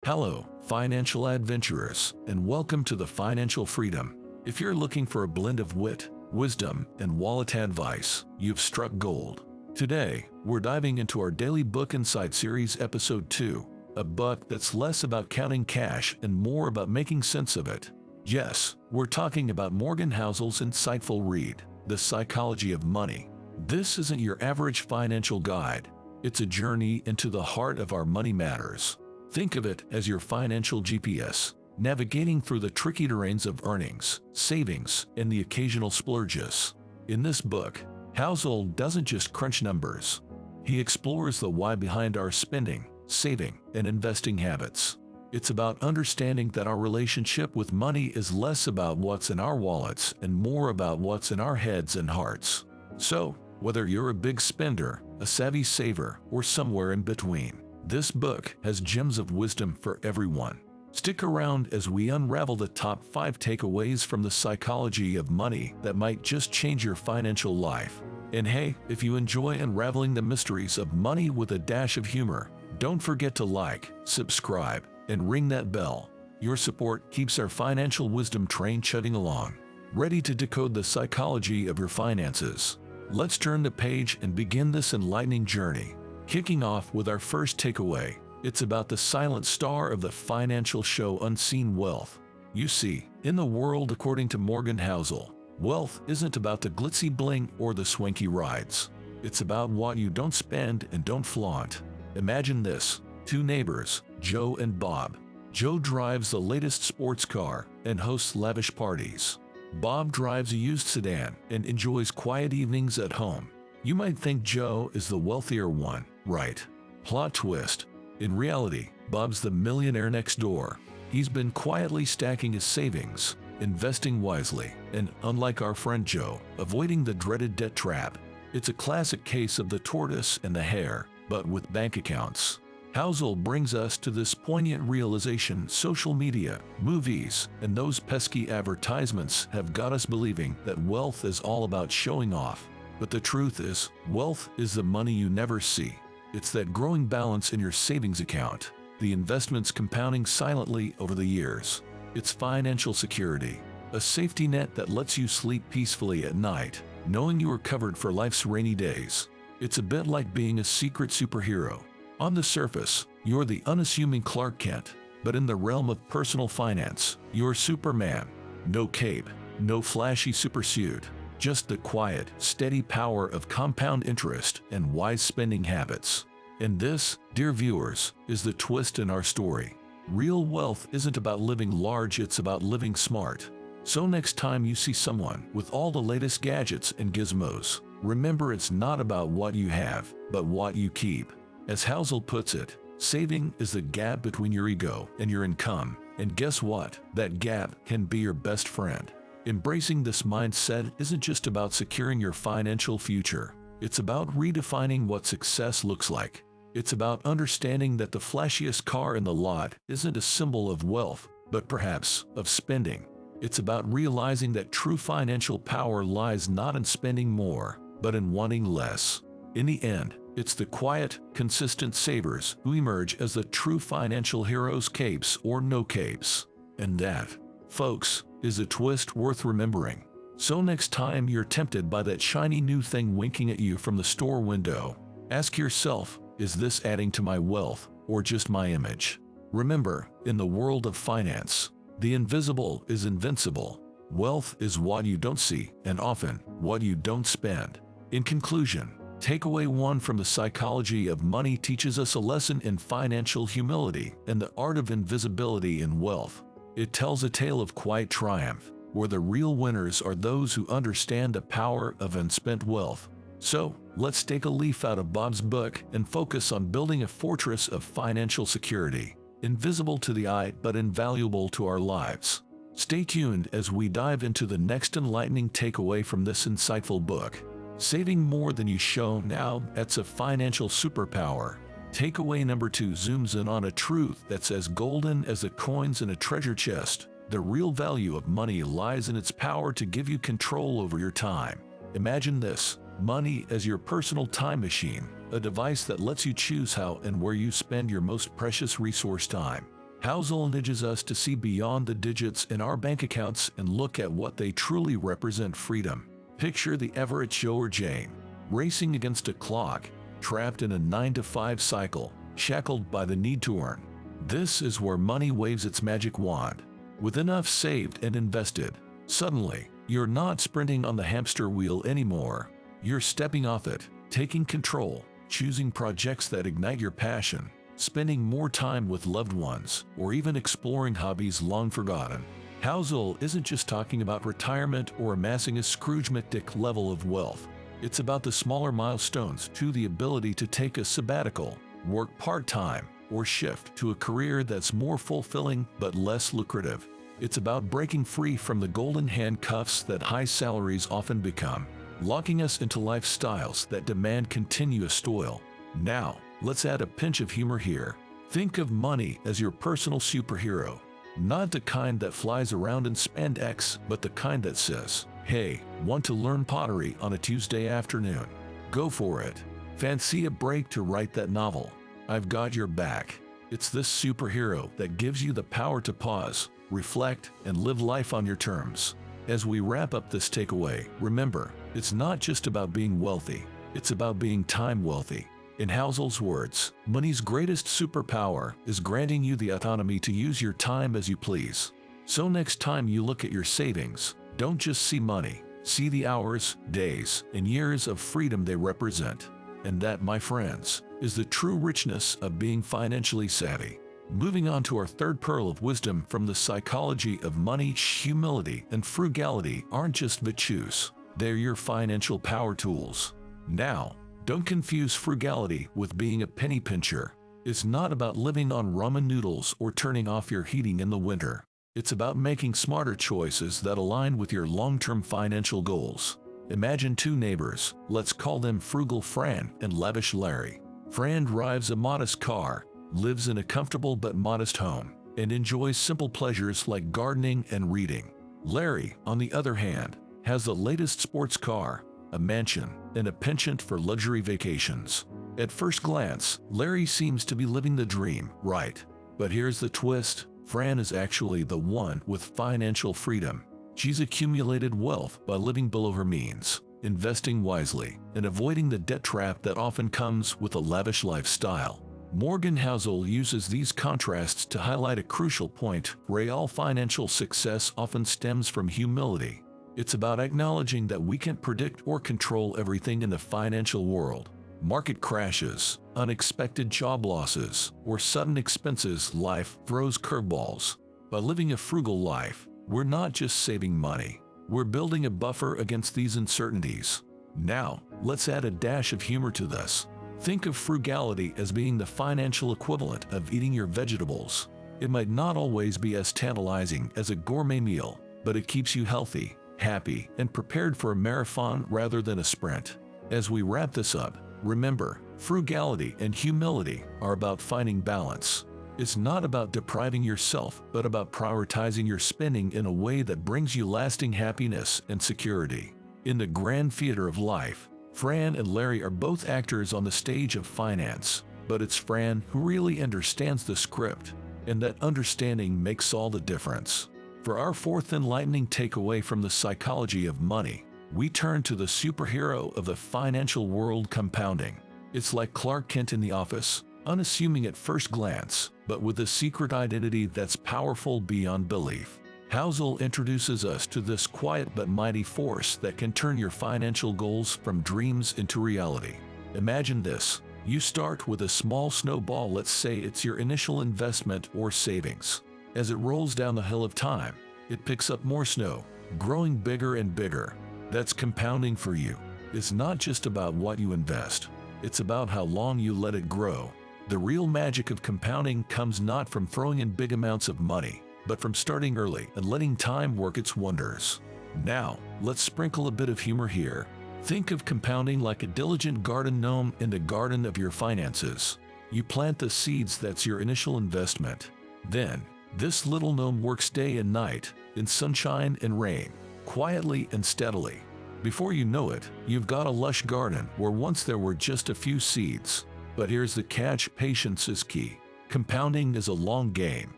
Hello, financial adventurers, and welcome to the Financial Freedom. If you're looking for a blend of wit, wisdom, and wallet advice, you've struck gold. Today, we're diving into our Daily Book Insight Series Episode 2, a book that's less about counting cash and more about making sense of it. Yes, we're talking about Morgan Housel's insightful read, The Psychology of Money. This isn't your average financial guide. It's a journey into the heart of our money matters. Think of it as your financial GPS, navigating through the tricky terrains of earnings, savings, and the occasional splurges. In this book, Housel doesn't just crunch numbers. He explores the why behind our spending, saving, and investing habits. It's about understanding that our relationship with money is less about what's in our wallets and more about what's in our heads and hearts. So, whether you're a big spender, a savvy saver, or somewhere in between, this book has gems of wisdom for everyone. Stick around as we unravel the top 5 takeaways from the psychology of money that might just change your financial life. And hey, if you enjoy unraveling the mysteries of money with a dash of humor, don't forget to like, subscribe, and ring that bell. Your support keeps our financial wisdom train chugging along. Ready to decode the psychology of your finances? Let's turn the page and begin this enlightening journey. Kicking off with our first takeaway, it's about the silent star of the financial show, unseen wealth. You see, in the world according to Morgan Housel, wealth isn't about the glitzy bling or the swanky rides. It's about what you don't spend and don't flaunt. Imagine this: 2 neighbors, Joe and Bob. Joe drives the latest sports car and hosts lavish parties. Bob drives a used sedan and enjoys quiet evenings at home. You might think Joe is the wealthier one, right? Plot twist. In reality, Bob's the millionaire next door. He's been quietly stacking his savings, investing wisely, and unlike our friend Joe, avoiding the dreaded debt trap. It's a classic case of the tortoise and the hare, but with bank accounts. Housel brings us to this poignant realization: social media, movies, and those pesky advertisements have got us believing that wealth is all about showing off. But the truth is, wealth is the money you never see. It's that growing balance in your savings account, the investments compounding silently over the years. It's financial security, a safety net that lets you sleep peacefully at night, knowing you are covered for life's rainy days. It's a bit like being a secret superhero. On the surface, you're the unassuming Clark Kent, but in the realm of personal finance, you're Superman. No cape, no flashy supersuit. Just the quiet, steady power of compound interest and wise spending habits. And this, dear viewers, is the twist in our story. Real wealth isn't about living large, it's about living smart. So next time you see someone with all the latest gadgets and gizmos, remember it's not about what you have, but what you keep. As Housel puts it, saving is the gap between your ego and your income. And guess what? That gap can be your best friend. Embracing this mindset isn't just about securing your financial future. It's about redefining what success looks like. It's about understanding that the flashiest car in the lot isn't a symbol of wealth, but perhaps of spending. It's about realizing that true financial power lies not in spending more, but in wanting less. In the end, it's the quiet, consistent savers who emerge as the true financial heroes, capes or no capes. And that, folks, is a twist worth remembering. So next time you're tempted by that shiny new thing winking at you from the store window, ask yourself, is this adding to my wealth or just my image? Remember, in the world of finance, the invisible is invincible. Wealth is what you don't see and often what you don't spend. In conclusion, takeaway 1 from the psychology of money teaches us a lesson in financial humility and the art of invisibility in wealth. It tells a tale of quiet triumph, where the real winners are those who understand the power of unspent wealth. So, let's take a leaf out of Bob's book and focus on building a fortress of financial security, invisible to the eye but invaluable to our lives. Stay tuned as we dive into the next enlightening takeaway from this insightful book. Saving more than you show now, that's a financial superpower. Takeaway number 2 zooms in on a truth that's as golden as the coins in a treasure chest. The real value of money lies in its power to give you control over your time. Imagine this: money as your personal time machine, a device that lets you choose how and where you spend your most precious resource, time. Housel nudges us to see beyond the digits in our bank accounts and look at what they truly represent: freedom. Picture the average Joe or Jane, racing against a clock, trapped in a 9-to-5 cycle, shackled by the need to earn. This is where money waves its magic wand. With enough saved and invested, suddenly, you're not sprinting on the hamster wheel anymore. You're stepping off it, taking control, choosing projects that ignite your passion, spending more time with loved ones, or even exploring hobbies long forgotten. Housel isn't just talking about retirement or amassing a Scrooge McDuck level of wealth. It's about the smaller milestones, to the ability to take a sabbatical, work part-time, or shift to a career that's more fulfilling but less lucrative. It's about breaking free from the golden handcuffs that high salaries often become, locking us into lifestyles that demand continuous toil. Now, let's add a pinch of humor here. Think of money as your personal superhero. Not the kind that flies around in spandex, but the kind that says, "Hey, want to learn pottery on a Tuesday afternoon? Go for it. Fancy a break to write that novel? I've got your back." It's this superhero that gives you the power to pause, reflect, and live life on your terms. As we wrap up this takeaway, remember, it's not just about being wealthy, it's about being time wealthy. In Housel's words, money's greatest superpower is granting you the autonomy to use your time as you please. So next time you look at your savings, don't just see money, see the hours, days, and years of freedom they represent. And that, my friends, is the true richness of being financially savvy. Moving on to our third pearl of wisdom from the psychology of money: humility and frugality aren't just virtues, they're your financial power tools. Now, don't confuse frugality with being a penny pincher. It's not about living on ramen noodles or turning off your heating in the winter. It's about making smarter choices that align with your long-term financial goals. Imagine two neighbors, let's call them Frugal Fran and Lavish Larry. Fran drives a modest car, lives in a comfortable but modest home, and enjoys simple pleasures like gardening and reading. Larry, on the other hand, has the latest sports car, a mansion, and a penchant for luxury vacations. At first glance, Larry seems to be living the dream, right? But here's the twist: Fran is actually the one with financial freedom. She's accumulated wealth by living below her means, investing wisely, and avoiding the debt trap that often comes with a lavish lifestyle. Morgan Housel uses these contrasts to highlight a crucial point: real financial success often stems from humility. It's about acknowledging that we can't predict or control everything in the financial world. Market crashes, unexpected job losses, or sudden expenses. Life throws curveballs. By living a frugal life, we're not just saving money, we're building a buffer against these uncertainties. Now, let's add a dash of humor to this. Think of frugality as being the financial equivalent of eating your vegetables. It might not always be as tantalizing as a gourmet meal, but it keeps you healthy, happy, and prepared for a marathon rather than a sprint. As we wrap this up, remember, frugality and humility are about finding balance. It's not about depriving yourself, but about prioritizing your spending in a way that brings you lasting happiness and security. In the grand theater of life, Fran and Larry are both actors on the stage of finance, but it's Fran who really understands the script, and that understanding makes all the difference. For our fourth enlightening takeaway from the psychology of money, we turn to the superhero of the financial world: compounding. It's like Clark Kent in The Office, unassuming at first glance, but with a secret identity that's powerful beyond belief. Housel introduces us to this quiet but mighty force that can turn your financial goals from dreams into reality. Imagine this: you start with a small snowball, let's say it's your initial investment or savings. As it rolls down the hill of time, it picks up more snow, growing bigger and bigger. That's compounding for you. It's not just about what you invest, it's about how long you let it grow. The real magic of compounding comes not from throwing in big amounts of money, but from starting early and letting time work its wonders. Now, let's sprinkle a bit of humor here. Think of compounding like a diligent garden gnome in the garden of your finances. You plant the seeds, that's your initial investment. Then, this little gnome works day and night, in sunshine and rain, quietly and steadily. Before you know it, you've got a lush garden where once there were just a few seeds. But here's the catch: patience is key. Compounding is a long game.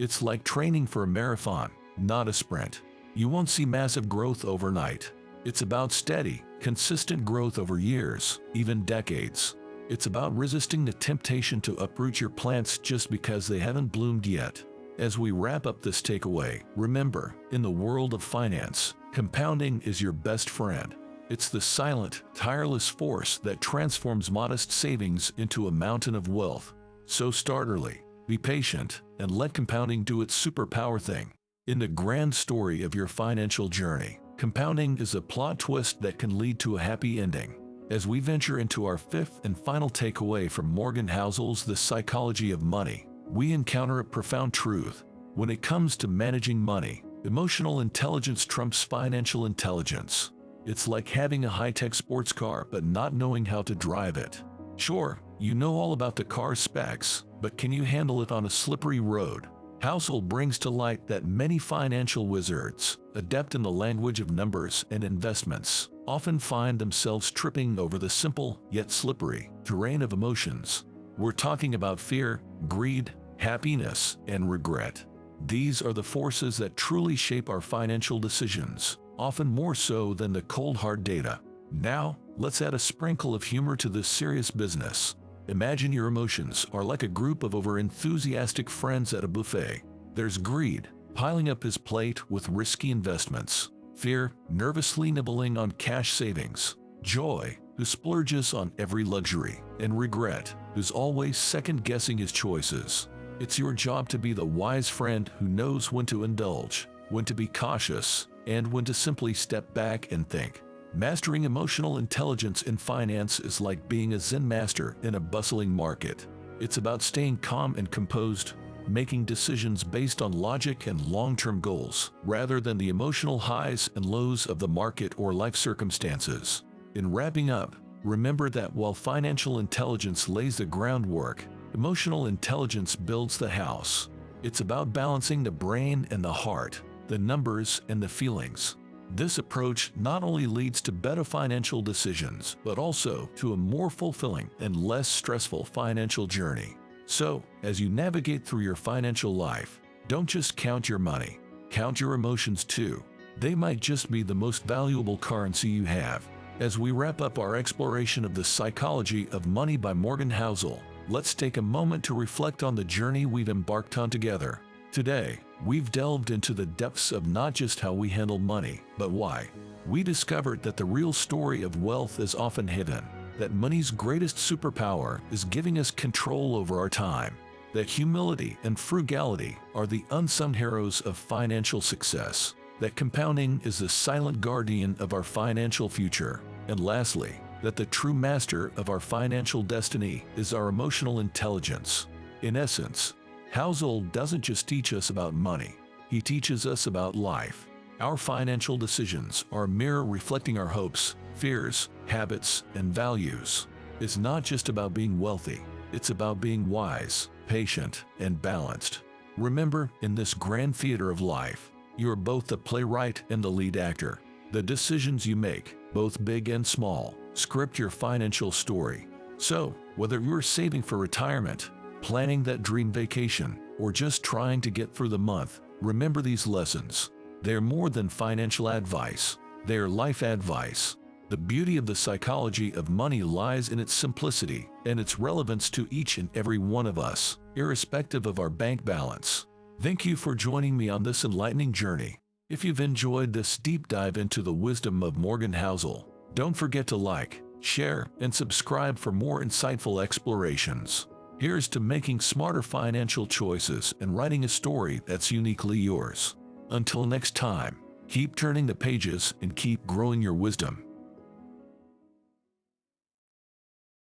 It's like training for a marathon, not a sprint. You won't see massive growth overnight. It's about steady, consistent growth over years, even decades. It's about resisting the temptation to uproot your plants just because they haven't bloomed yet. As we wrap up this takeaway, remember, in the world of finance, compounding is your best friend. It's the silent, tireless force that transforms modest savings into a mountain of wealth. So start early, be patient, and let compounding do its superpower thing. In the grand story of your financial journey, compounding is a plot twist that can lead to a happy ending. As we venture into our fifth and final takeaway from Morgan Housel's The Psychology of Money, we encounter a profound truth. When it comes to managing money, emotional intelligence trumps financial intelligence. It's like having a high-tech sports car but not knowing how to drive it. Sure, you know all about the car's specs, but can you handle it on a slippery road? Housel brings to light that many financial wizards, adept in the language of numbers and investments, often find themselves tripping over the simple, yet slippery, terrain of emotions. We're talking about fear, greed, happiness, and regret. These are the forces that truly shape our financial decisions, often more so than the cold hard data. Now, let's add a sprinkle of humor to this serious business. Imagine your emotions are like a group of over-enthusiastic friends at a buffet. There's greed, piling up his plate with risky investments. Fear, nervously nibbling on cash savings. Joy, who splurges on every luxury. And regret, who's always second-guessing his choices. It's your job to be the wise friend who knows when to indulge, when to be cautious, and when to simply step back and think. Mastering emotional intelligence in finance is like being a Zen master in a bustling market. It's about staying calm and composed, making decisions based on logic and long-term goals, rather than the emotional highs and lows of the market or life circumstances. In wrapping up, remember that while financial intelligence lays the groundwork, emotional intelligence builds the house. It's about balancing the brain and the heart, the numbers and the feelings. This approach not only leads to better financial decisions, but also to a more fulfilling and less stressful financial journey. So, as you navigate through your financial life, don't just count your money, count your emotions too. They might just be the most valuable currency you have. As we wrap up our exploration of the psychology of money by Morgan Housel, let's take a moment to reflect on the journey we've embarked on together. Today, we've delved into the depths of not just how we handle money, but why. We discovered that the real story of wealth is often hidden, that money's greatest superpower is giving us control over our time, that humility and frugality are the unsung heroes of financial success, that compounding is the silent guardian of our financial future, and lastly, that the true master of our financial destiny is our emotional intelligence. In essence, Housel doesn't just teach us about money, he teaches us about life. Our financial decisions are a mirror reflecting our hopes, fears, habits, and values. It's not just about being wealthy, it's about being wise, patient, and balanced. Remember, in this grand theater of life, you are both the playwright and the lead actor. The decisions you make, both big and small, script your financial story. So, whether you're saving for retirement, planning that dream vacation, or just trying to get through the month, remember these lessons. They're more than financial advice. They're life advice. The beauty of the psychology of money lies in its simplicity and its relevance to each and every one of us, irrespective of our bank balance. Thank you for joining me on this enlightening journey. If you've enjoyed this deep dive into the wisdom of Morgan Housel, don't forget to like, share, and subscribe for more insightful explorations. Here's to making smarter financial choices and writing a story that's uniquely yours. Until next time, keep turning the pages and keep growing your wisdom.